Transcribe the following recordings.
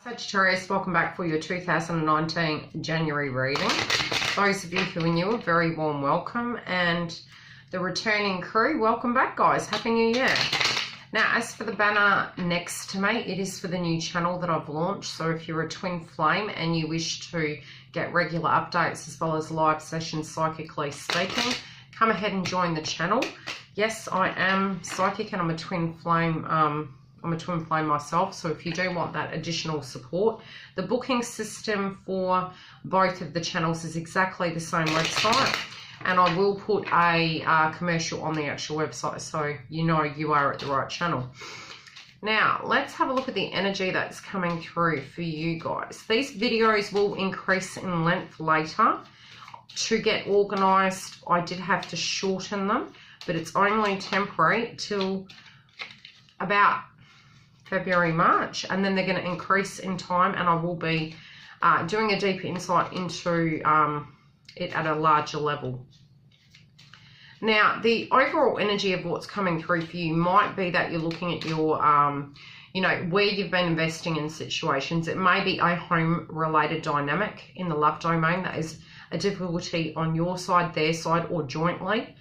Sagittarius, welcome back for your 2019 January reading. Those of you who are new, a very warm welcome, and the returning crew, welcome back, guys. Happy New Year. Now, as for the banner next to me, it is for the new channel that I've launched. So if you're a twin flame and you wish to get regular updates as well as live sessions psychically speaking, come ahead and join the channel. Yes, I am psychic and I'm a twin flame. I'm a twin flame myself, so if you do want that additional support, the booking system for both of the channels is exactly the same website, and I will put a commercial on the actual website so you know you are at the right channel. Now, let's have a look at the energy that's coming through for you guys. These videos will increase in length later. To get organised, I did have to shorten them, but it's only temporary till about February, March, and then they're going to increase in time, and I will be doing a deeper insight into it at a larger level. Now, the overall energy of what's coming through for you might be that you're looking at your, where you've been investing in situations. It may be a home-related dynamic in the love domain that is a difficulty on your side, their side, or jointly.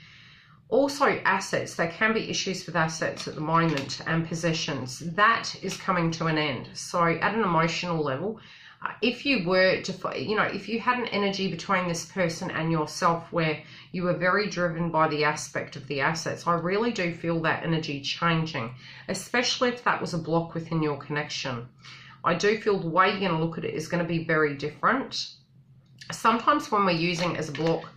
Also, assets. There can be issues with assets at the moment and possessions. That is coming to an end. So at an emotional level, if you were to, if you had an energy between this person and yourself where you were very driven by the aspect of the assets, I really do feel that energy changing, especially if that was a block within your connection. I do feel the way you're going to look at it is going to be very different. Sometimes when we're using it as a block,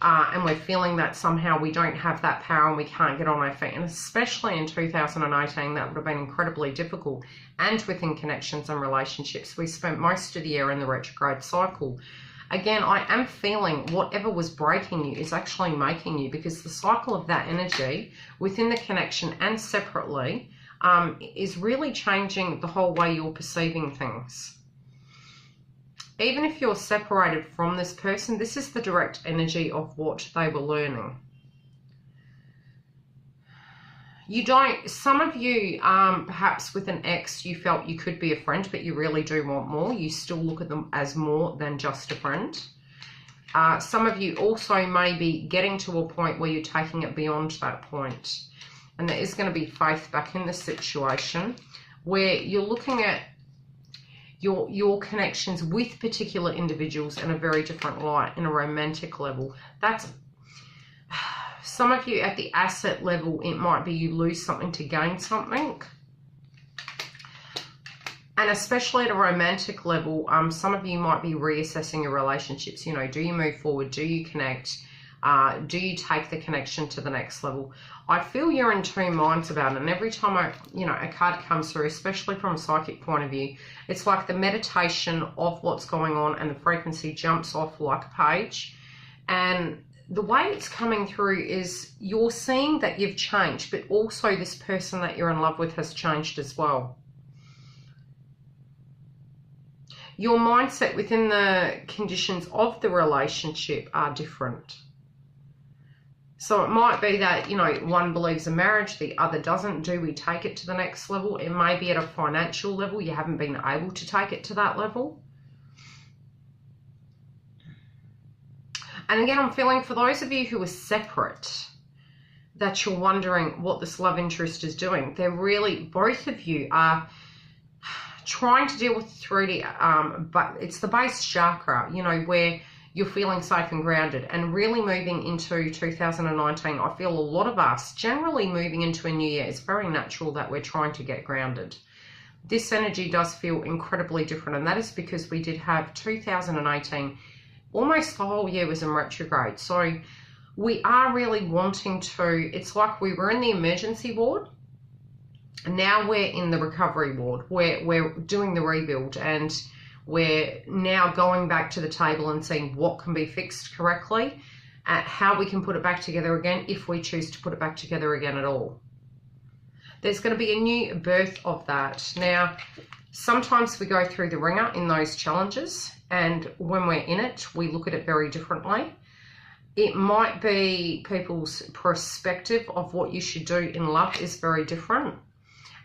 and we're feeling that somehow we don't have that power and we can't get on our feet, and especially in 2018 that would have been incredibly difficult, and within connections and relationships we spent most of the year in the retrograde cycle. Again, I am feeling whatever was breaking you is actually making you, because the cycle of that energy within the connection and separately is really changing the whole way you're perceiving things. Even if you're separated from this person, this is the direct energy of what they were learning. You don't, some of you, perhaps with an ex, you felt you could be a friend, but you really do want more. You still look at them as more than just a friend. Some of you also may be getting to a point where you're taking it beyond that point. And there is going to be faith back in this situation where you're looking at your connections with particular individuals in a very different light, in a romantic level. That's some of you at the asset level. It might be you lose something to gain something, and especially at a romantic level, some of you might be reassessing your relationships. Do you move forward? Do you connect? Do you take the connection to the next level? I feel you're in two minds about it, and every time a card comes through, especially from a psychic point of view, it's like the meditation of what's going on and the frequency jumps off like a page. And the way it's coming through is you're seeing that you've changed, but also this person that you're in love with has changed as well. Your mindset within the conditions of the relationship are different. So it might be that, one believes in marriage, the other doesn't. Do we take it to the next level? It may be at a financial level. You haven't been able to take it to that level. And again, I'm feeling for those of you who are separate, that you're wondering what this love interest is doing. They're really, both of you are trying to deal with 3D, but it's the base chakra, where you're feeling safe and grounded, and really moving into 2019. I feel a lot of us generally moving into a new year, it's very natural that we're trying to get grounded. This energy does feel incredibly different, and that is because we did have 2018, almost the whole year was in retrograde. So we are really wanting to, it's like we were in the emergency ward, and now we're in the recovery ward, where we're doing the rebuild, and we're now going back to the table and seeing what can be fixed correctly, and how we can put it back together again if we choose to put it back together again at all. There's going to be a new birth of that. Now, sometimes we go through the ringer in those challenges, and when we're in it, we look at it very differently. It might be people's perspective of what you should do in love is very different.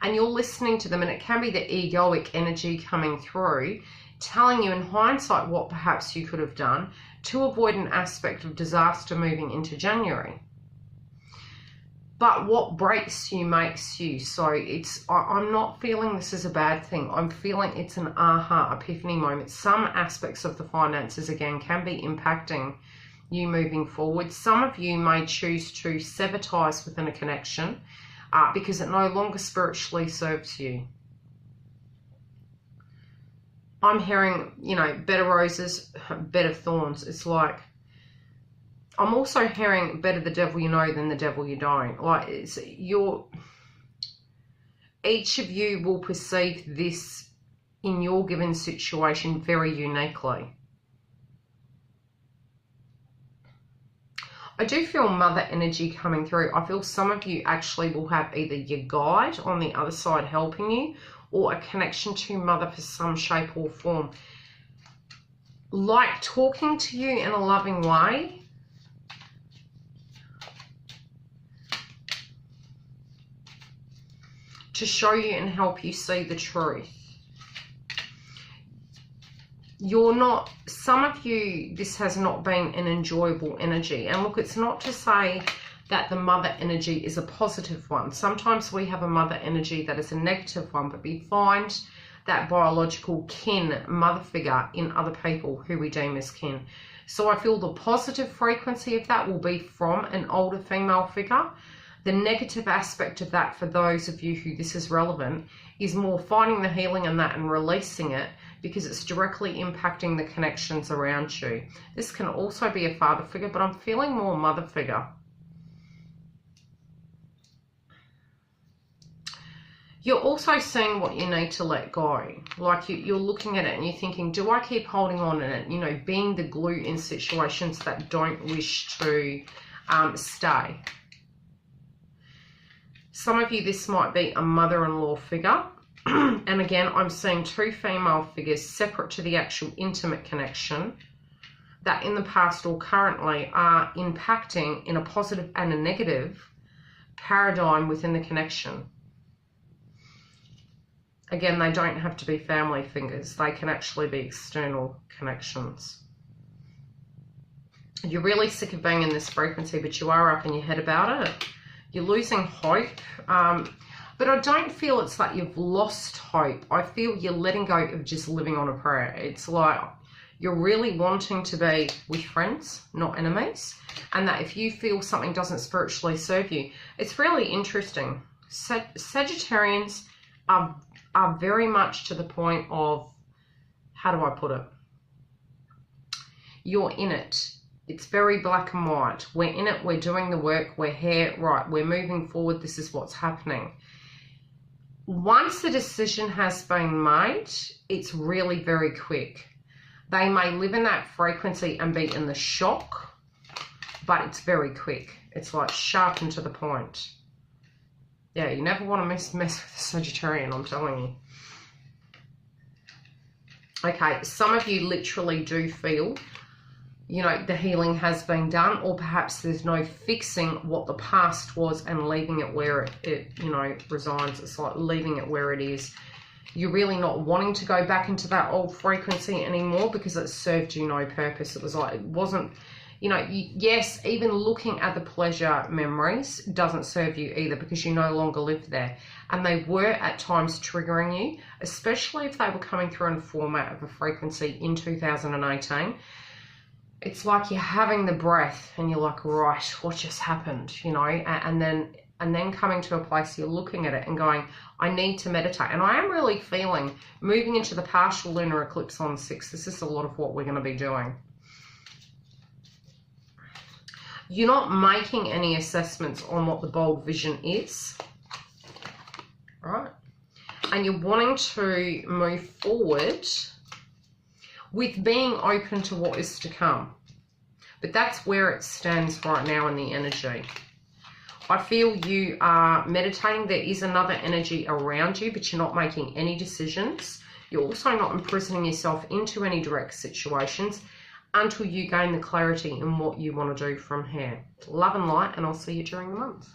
and you're listening to them, and it can be the egoic energy coming through, telling you in hindsight what perhaps you could have done to avoid an aspect of disaster moving into January. But what breaks you makes you. So I'm not feeling this is a bad thing. I'm feeling it's an aha, epiphany moment. Some aspects of the finances, again, can be impacting you moving forward. Some of you may choose to sever ties within a connection because it no longer spiritually serves you. I'm hearing, you know, better roses, better thorns. It's like, I'm also hearing better the devil you know than the devil you don't. Like, each of you will perceive this in your given situation very uniquely. I do feel mother energy coming through. I feel some of you actually will have either your guide on the other side helping you, or a connection to mother for some shape or form. Like talking to you in a loving way. To show you and help you see the truth. You're not, some of you, this has not been an enjoyable energy. And look, it's not to say that the mother energy is a positive one. Sometimes we have a mother energy that is a negative one, but we find that biological kin, mother figure, in other people who we deem as kin. So I feel the positive frequency of that will be from an older female figure. The negative aspect of that, for those of you who this is relevant, is more finding the healing in that and releasing it, because it's directly impacting the connections around you. This can also be a father figure, but I'm feeling more mother figure. You're also seeing what you need to let go. Like you're looking at it and you're thinking, do I keep holding on in it? You know, being the glue in situations that don't wish to stay. Some of you, this might be a mother-in-law figure. And again, I'm seeing two female figures separate to the actual intimate connection that in the past or currently are impacting in a positive and a negative paradigm within the connection. Again, they don't have to be family figures. They can actually be external connections. You're really sick of being in this frequency, but you are up in your head about it. You're losing hope. But I don't feel it's like you've lost hope. I feel you're letting go of just living on a prayer. It's like you're really wanting to be with friends, not enemies. And that if you feel something doesn't spiritually serve you, it's really interesting. Sagittarians are very much to the point of, how do I put it? You're in it. It's very black and white. We're in it. We're doing the work. We're here. Right. We're moving forward. This is what's happening. Once the decision has been made, it's really very quick. They may live in that frequency and be in the shock, but it's very quick. It's like sharp and to the point. Yeah, you never want to mess with a Sagittarian, I'm telling you. Okay, some of you literally do feel, you know, the healing has been done, or perhaps there's no fixing what the past was and leaving it where it you know, resides. It's like leaving it where it is. You're really not wanting to go back into that old frequency anymore because it served you no purpose. It was like, it wasn't, you know, yes, even looking at the pleasure memories doesn't serve you either because you no longer live there. And they were at times triggering you, especially if they were coming through in the format of a frequency in 2018. It's like you're having the breath and you're like, right, what just happened, you know, and then coming to a place you're looking at it and going, I need to meditate. And I am really feeling moving into the partial lunar eclipse on the 6th. This is a lot of what we're going to be doing. You're not making any assessments on what the bold vision is, right? And you're wanting to move forward with being open to what is to come. But that's where it stands right now in the energy. I feel you are meditating. There is another energy around you, but you're not making any decisions. You're also not imprisoning yourself into any direct situations until you gain the clarity in what you want to do from here. Love and light, and I'll see you during the month.